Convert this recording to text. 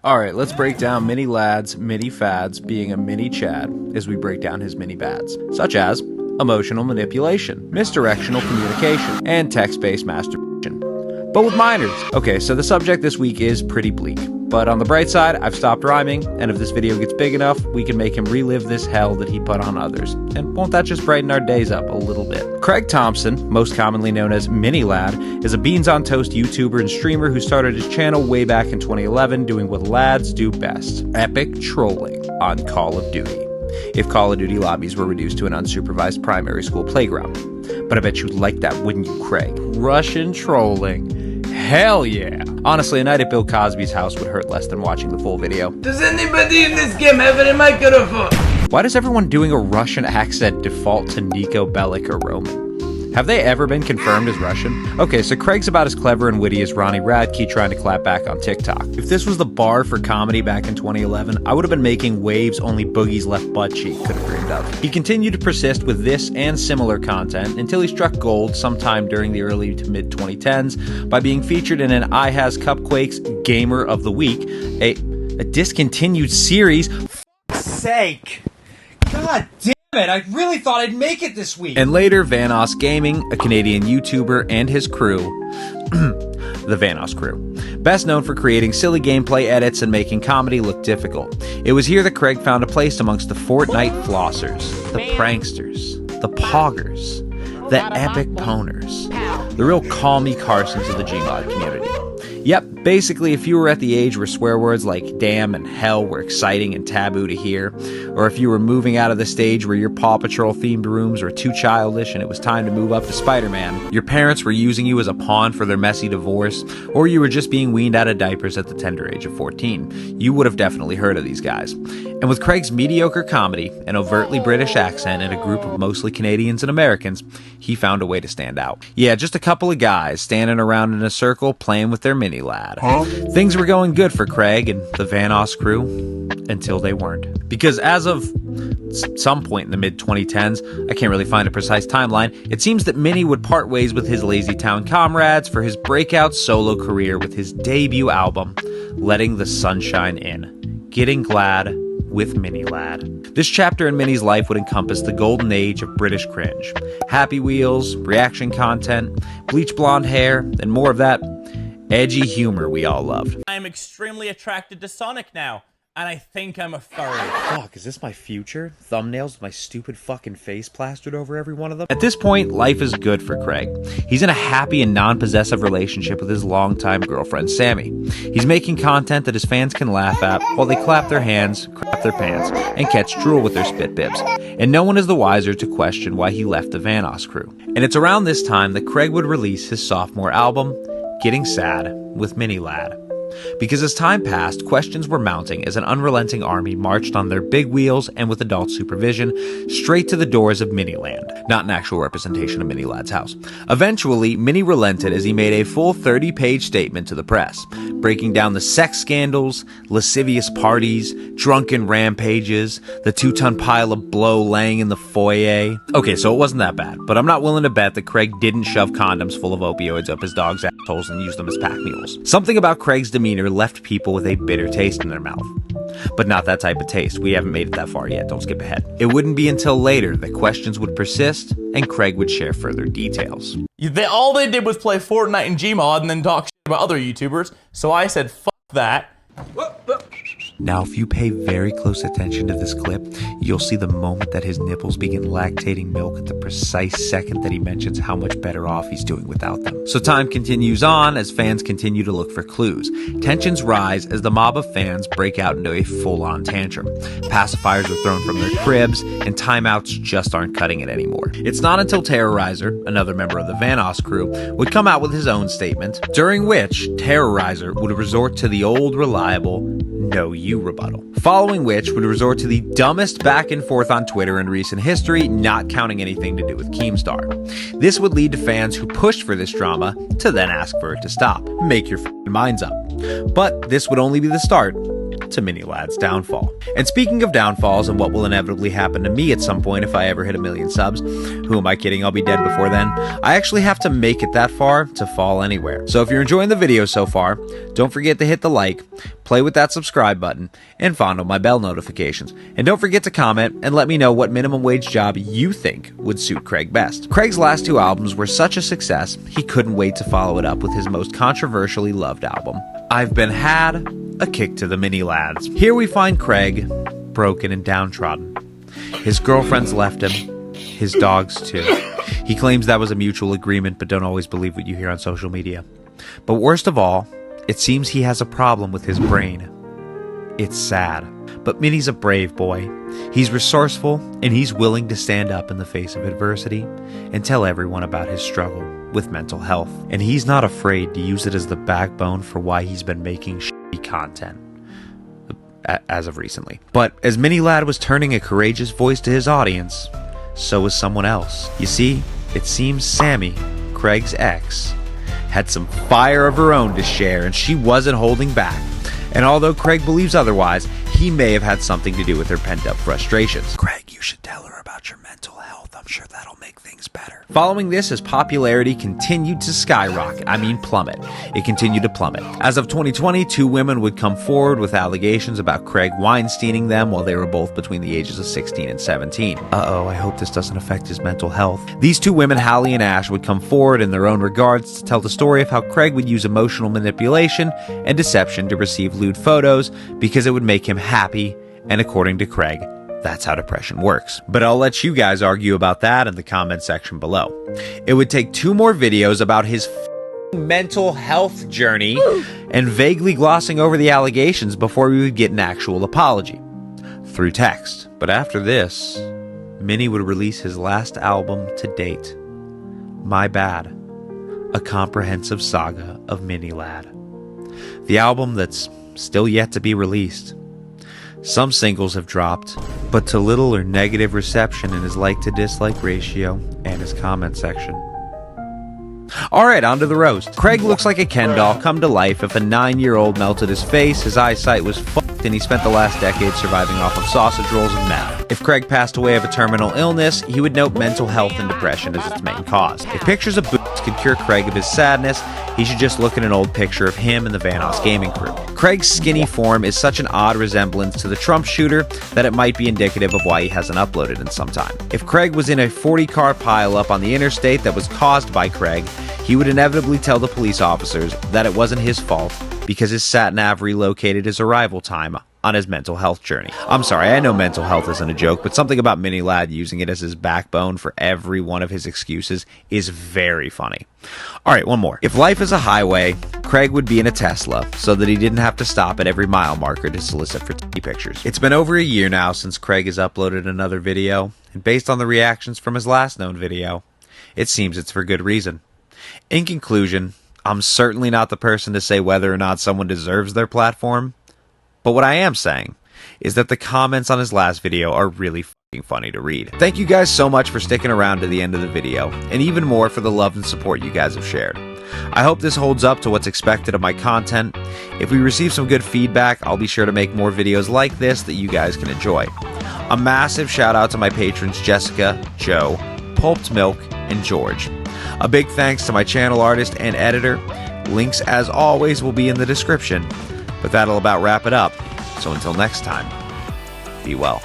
Alright, let's break down mini lads, mini fads being a mini Chad as we break down his mini bads, such as emotional manipulation, misdirectional communication, and text-based masturbation. But with minors. Okay, so the subject this week is pretty bleak. But on the bright side, I've stopped rhyming, and if this video gets big enough, we can make him relive this hell that he put on others. And won't that just brighten our days up a little bit? Craig Thompson, most commonly known as Mini Lad, is a Beans on Toast YouTuber and streamer who started his channel way back in 2011 doing what lads do best: epic trolling on Call of Duty. If Call of Duty lobbies were reduced to an unsupervised primary school playground. But I bet you'd like that, wouldn't you, Craig? Russian trolling. Hell yeah! Honestly, a night at Bill Cosby's house would hurt less than watching the full video. Does anybody in this game have any microphone? Why does everyone doing a Russian accent default to Nico Bellic or Roman? Have they ever been confirmed as Russian? Okay, so Craig's about as clever and witty as Ronnie Radke trying to clap back on TikTok. If this was the bar for comedy back in 2011, I would have been making waves only Boogie's left butt cheek could have dreamed of. He continued to persist with this and similar content until he struck gold sometime during the early to mid 2010s by being featured in an I Has Cupquakes Gamer of the Week, a discontinued series. For sake. God damn it, I really thought I'd make it this week. And later, Vanoss Gaming, a Canadian YouTuber, and his crew, the Vanoss crew. Best known for creating silly gameplay edits and making comedy look difficult. It was here that Craig found a place amongst the Fortnite flossers, the pranksters, the poggers, the epic pwners, the real call me Carsons of the Gmod community. Yep, basically if you were at the age where swear words like damn and hell were exciting and taboo to hear, or if you were moving out of the stage where your Paw Patrol themed rooms were too childish and it was time to move up to Spider-Man, your parents were using you as a pawn for their messy divorce, or you were just being weaned out of diapers at the tender age of 14, you would have definitely heard of these guys. And with Craig's mediocre comedy, an overtly British accent, and a group of mostly Canadians and Americans, he found a way to stand out. Yeah, just a couple of guys standing around in a circle playing with their mini lad. Things were going good for Craig and the Vanoss crew until they weren't. Because as of some point in the mid-2010s, I can't really find a precise timeline, it seems that Mini would part ways with his Lazy Town comrades for his breakout solo career with his debut album, Letting the Sunshine In. Getting glad with Mini Lad. This chapter in Mini's life would encompass the golden age of British cringe. Happy Wheels, reaction content, bleach blonde hair, and more of that edgy humor we all loved. I'm extremely attracted to Sonic now, and I think I'm a furry. Fuck, is this my future? Thumbnails with my stupid fucking face plastered over every one of them? At this point, life is good for Craig. He's in a happy and non-possessive relationship with his longtime girlfriend, Sammy. He's making content that his fans can laugh at while they clap their hands, crap their pants, and catch drool with their spit bibs. And no one is the wiser to question why he left the Vanoss crew. And it's around this time that Craig would release his sophomore album, Getting Sad with Mini Lad. Because as time passed, questions were mounting as an unrelenting army marched on their big wheels and with adult supervision straight to the doors of Miniland, not an actual representation of Mini Lad's house. Eventually, Mini relented as he made a full 30-page statement to the press, breaking down the sex scandals, lascivious parties, drunken rampages, the 2-ton pile of blow laying in the foyer. Okay, so it wasn't that bad, but I'm not willing to bet that Craig didn't shove condoms full of opioids up his dog's assholes and use them as pack mules. Something about Craig's demeanor left people with a bitter taste in their mouth. But not that type of taste. We haven't made it that far yet. Don't skip ahead. It wouldn't be until later that questions would persist and Craig would share further details. All they did was play Fortnite and Gmod and then talk shit about other YouTubers, so I said, fuck that. Now, if you pay very close attention to this clip, you'll see the moment that his nipples begin lactating milk at the precise second that he mentions how much better off he's doing without them. So time continues on as fans continue to look for clues. Tensions rise as the mob of fans break out into a full-on tantrum. Pacifiers are thrown from their cribs, and timeouts just aren't cutting it anymore. It's not until Terrorizer, another member of the Vanoss crew, would come out with his own statement, during which Terrorizer would resort to the old reliable "no you" rebuttal. Following which would resort to the dumbest back and forth on Twitter in recent history, not counting anything to do with Keemstar. This would lead to fans who pushed for this drama to then ask for it to stop. Make your minds up. But this would only be the start to Mini Lad's downfall. And speaking of downfalls and what will inevitably happen to me at some point if I ever hit 1 million subs, who am I kidding, I'll be dead before then, I actually have to make it that far to fall anywhere. So if you're enjoying the video so far, don't forget to hit the like, play with that subscribe button, and fondle my bell notifications. And don't forget to comment and let me know what minimum wage job you think would suit Craig best. Craig's last 2 albums were such a success, he couldn't wait to follow it up with his most controversially loved album, I've Been Had, a kick to the Mini Lads. Here we find Craig, broken and downtrodden. His girlfriends left him, his dogs too. He claims that was a mutual agreement, but don't always believe what you hear on social media. But worst of all, it seems he has a problem with his brain. It's sad. But Mini's a brave boy. He's resourceful, and he's willing to stand up in the face of adversity and tell everyone about his struggle with mental health. And he's not afraid to use it as the backbone for why he's been making shitty content. As of recently. But as Mini Lad was turning a courageous voice to his audience, so was someone else. You see, it seems Sammy, Craig's ex, had some fire of her own to share, and she wasn't holding back. And although Craig believes otherwise, he may have had something to do with her pent-up frustrations. Craig, you should tell her about your mental health. I'm sure that'll make things better. Following this, his popularity continued to skyrocket. Plummet. It continued to plummet. As of 2020, 2 women would come forward with allegations about Craig Weinsteining them while they were both between the ages of 16 and 17. Uh-oh, I hope this doesn't affect his mental health. These 2 women, Hallie and Ash, would come forward in their own regards to tell the story of how Craig would use emotional manipulation and deception to receive lewd photos because it would make him happy, and according to Craig, that's how depression works. But I'll let you guys argue about that in the comment section below. It would take 2 more videos about his mental health journey and vaguely glossing over the allegations before we would get an actual apology through text. But after this, Mini would release his last album to date, My Bad, a comprehensive saga of Mini Lad. The album that's still yet to be released. Some singles have dropped, but to little or negative reception in his like to dislike ratio and his comment section. Alright, on to the roast. Craig looks like a Ken doll come to life. If a 9-year-old melted his face, his eyesight was fucked, and he spent the last decade surviving off of sausage rolls and meth. If Craig passed away of a terminal illness, he would note mental health and depression as its main cause. If pictures of boobs could cure Craig of his sadness, he should just look at an old picture of him and the Vanoss gaming crew. Craig's skinny form is such an odd resemblance to the Trump shooter that it might be indicative of why he hasn't uploaded in some time. If Craig was in a 40-car pileup on the interstate that was caused by Craig, he would inevitably tell the police officers that it wasn't his fault because his sat-nav relocated his arrival time on his mental health journey. I'm sorry, I know mental health isn't a joke, but something about Mini Lad using it as his backbone for every one of his excuses is very funny. Alright, one more. If life is a highway, Craig would be in a Tesla so that he didn't have to stop at every mile marker to solicit for pictures. It's been over a year now since Craig has uploaded another video, and based on the reactions from his last known video, it seems it's for good reason. In conclusion, I'm certainly not the person to say whether or not someone deserves their platform, but what I am saying is that the comments on his last video are really fucking funny to read. Thank you guys so much for sticking around to the end of the video, and even more for the love and support you guys have shared. I hope this holds up to what's expected of my content. If we receive some good feedback, I'll be sure to make more videos like this that you guys can enjoy. A massive shout out to my patrons Jessica, Joe, Pulped Milk, and George. A big thanks to my channel artist and editor. Links, as always, will be in the description. But that'll about wrap it up. So until next time, be well.